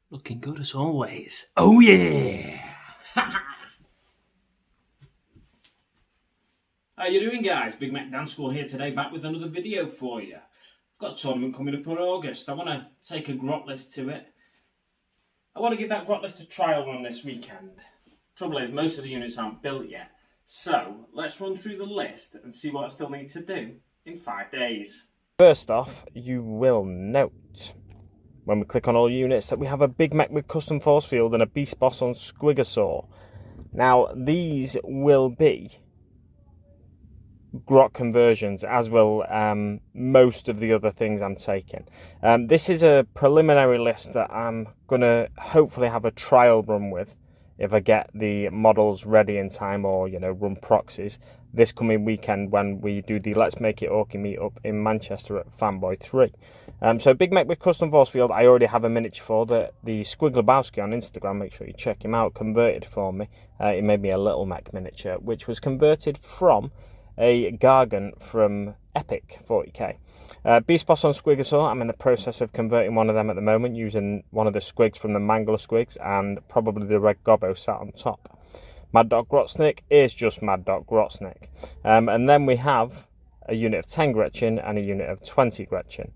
Looking good as always. Oh yeah! How you doing, guys? Big Mac Dance School here today, back with another video for you. I've got a tournament coming up in August. I want to take a grot list to it. I want to give that grot list a trial run this weekend. Trouble is, most of the units aren't built yet. So, let's run through the list and see what I still need to do in 5 days. First off, you will note when we click on all units that we have a Big Mac with custom force field and a Beast Boss on Squigosaur. Now, these will be grot conversions, as will most of the other things I'm taking. This is a preliminary list that I'm going to hopefully have a trial run with if I get the models ready in time, or run proxies this coming weekend when we do the Let's Make It Orky meetup in Manchester at Fanboy 3. So Big Mac with custom force field, I already have a miniature for the Squiglebowski on Instagram. Make sure you check him out. Converted for me. He made me a little mech miniature, which was converted from a Gargant from Epic 40k. Beast Boss on Squigosaur, I'm in the process of converting one of them at the moment using one of the squigs from the Mangler squigs and probably the red gobbo sat on top. Mad Dog Grotsnick is just Mad Dog Grotsnick. And then we have a unit of 10 Gretchen and a unit of 20 Gretchen.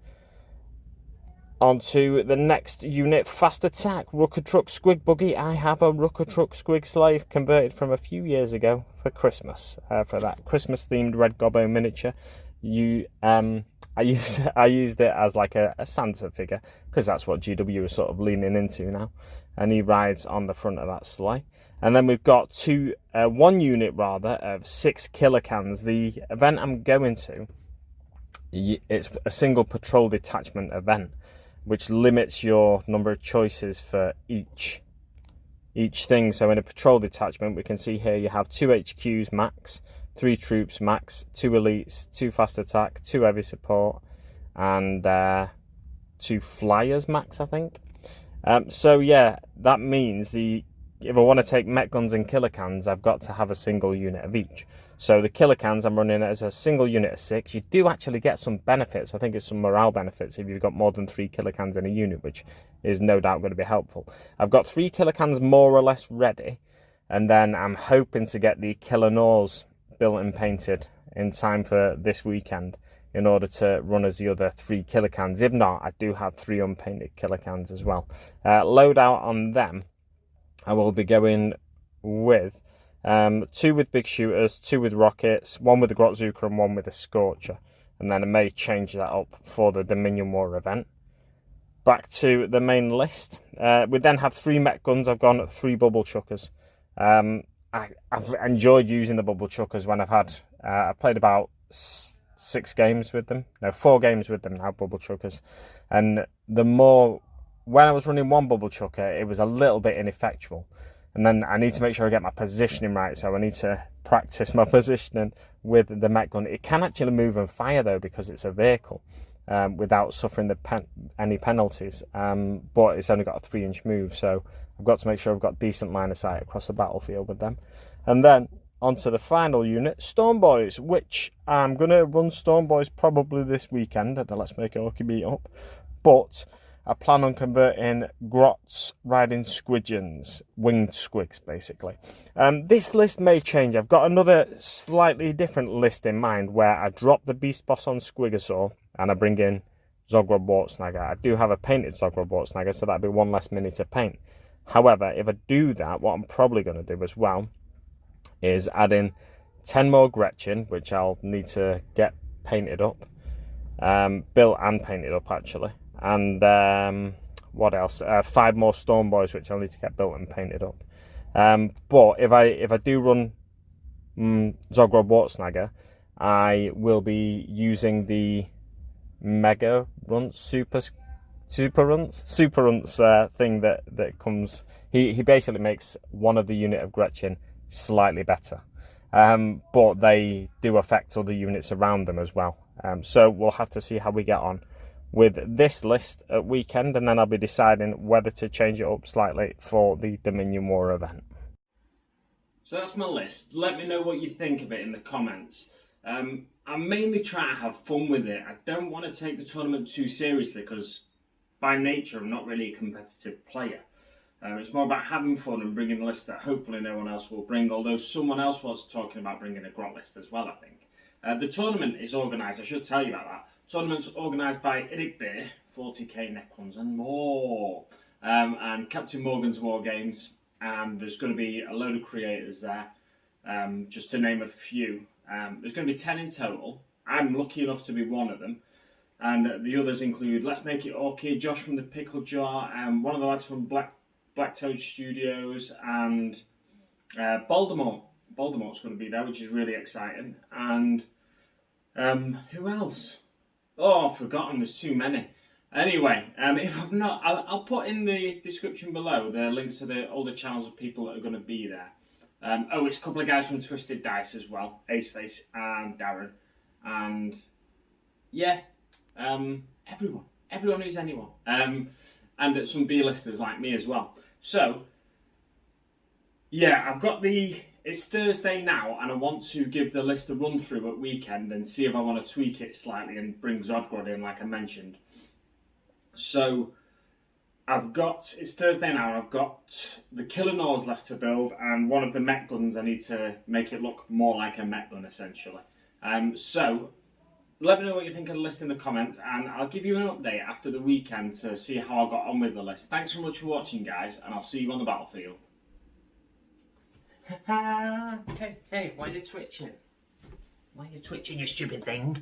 On to the next unit, Fast Attack, Rucker Truck Squig Buggy. I have a Rucker Truck Squig Slave converted from a few years ago for Christmas, for that Christmas themed red gobbo miniature. I used it as like a Santa figure because that's what GW is sort of leaning into now, and he rides on the front of that sleigh. And then we've got one unit rather of 6 killer cans. The event I'm going to, it's a single patrol detachment event, which limits your number of choices for each thing. So in a patrol detachment, we can see here you have 2 HQs max, 3 troops max, 2 elites, 2 fast attack, 2 heavy support, and 2 flyers max, I think. So yeah, that means if I want to take mech guns and killer cans, I've got to have a single unit of each. So the killer cans I'm running as a single unit of 6. You do actually get some benefits. I think it's some morale benefits if you've got more than 3 killer cans in a unit, which is no doubt going to be helpful. I've got 3 killer cans more or less ready, and then I'm hoping to get the killer Nors built and painted in time for this weekend in order to run as the other 3 killer cans. If not, I do have 3 unpainted killer cans as well. Loadout on them, I will be going with 2 with big shooters, 2 with rockets, 1 with the Grotzuka and 1 with a Scorcher. And then I may change that up for the Dominion War event. Back to the main list. We then have 3 mech guns. I've gone 3 bubble chuckers. I've enjoyed using the bubble chuckers when I've played about 6 games with them. No, 4 games with them now, bubble chuckers. And when I was running 1 bubble chucker, it was a little bit ineffectual. And then I need to make sure I get my positioning right, so I need to practice my positioning with the mech gun. It can actually move and fire though, because it's a vehicle, without suffering any penalties. But it's only got a 3-inch move, so I've got to make sure I've got decent line of sight across the battlefield with them. And then onto the final unit, Storm Boys, which I'm going to run Storm Boys probably this weekend at the Let's Make It Orky meetup. But I plan on converting Grots riding Squidgens, winged squigs basically. This list may change. I've got another slightly different list in mind where I drop the Beast Boss on Squigosaur and I bring in Zogrod Wartsnagger. I do have a painted Zogrod Wartsnagger, so that'd be 1 less mini to paint. However, if I do that, what I'm probably going to do as well is add in 10 more Gretchen, which I'll need to get painted up, built and painted up actually. And what else? 5 more Storm Boys, which I'll need to get built and painted up. But if I do run Zogrod Wartsnagger, I will be using the Mega Runt Super Runts thing that comes. He basically makes one of the unit of Gretchen slightly better, but they do affect other units around them as well. So we'll have to see how we get on with this list at weekend, and then I'll be deciding whether to change it up slightly for the Dominion War event. So that's my list. Let me know what you think of it in the comments. I'm mainly trying to have fun with it. I don't want to take the tournament too seriously because by nature, I'm not really a competitive player. It's more about having fun and bringing a list that hopefully no one else will bring, although someone else was talking about bringing a Grot list as well, I think. The tournament is organised, I should tell you about that. Tournament's organised by Eric Beer, 40k Necrons and more, and Captain Morgan's War Games, and there's going to be a load of creators there, just to name a few. There's going to be 10 in total. I'm lucky enough to be one of them, and the others include Let's Make It Orchid, Josh from the Pickle Jar, one of the lads from Black Toad Studios, and Voldemort. Voldemort's going to be there, which is really exciting. And who else? Oh, I've forgotten. There's too many. Anyway, if I've not, I'll put in the description below the links to all the channels of people that are going to be there. Oh, it's a couple of guys from Twisted Dice as well, Aceface and Darren, and yeah, everyone who's anyone, and some B-listers like me as well. So yeah, it's Thursday now, and I want to give the list a run through at weekend and see if I want to tweak it slightly and bring Zodgrod in, like I mentioned. So it's Thursday now, and I've got the Killer Nors left to build, and one of the mech guns I need to make it look more like a mech gun, essentially. So let me know what you think of the list in the comments, and I'll give you an update after the weekend to see how I got on with the list. Thanks so much for watching, guys, and I'll see you on the battlefield. Hey, why are you twitching? Why are you twitching, you stupid thing?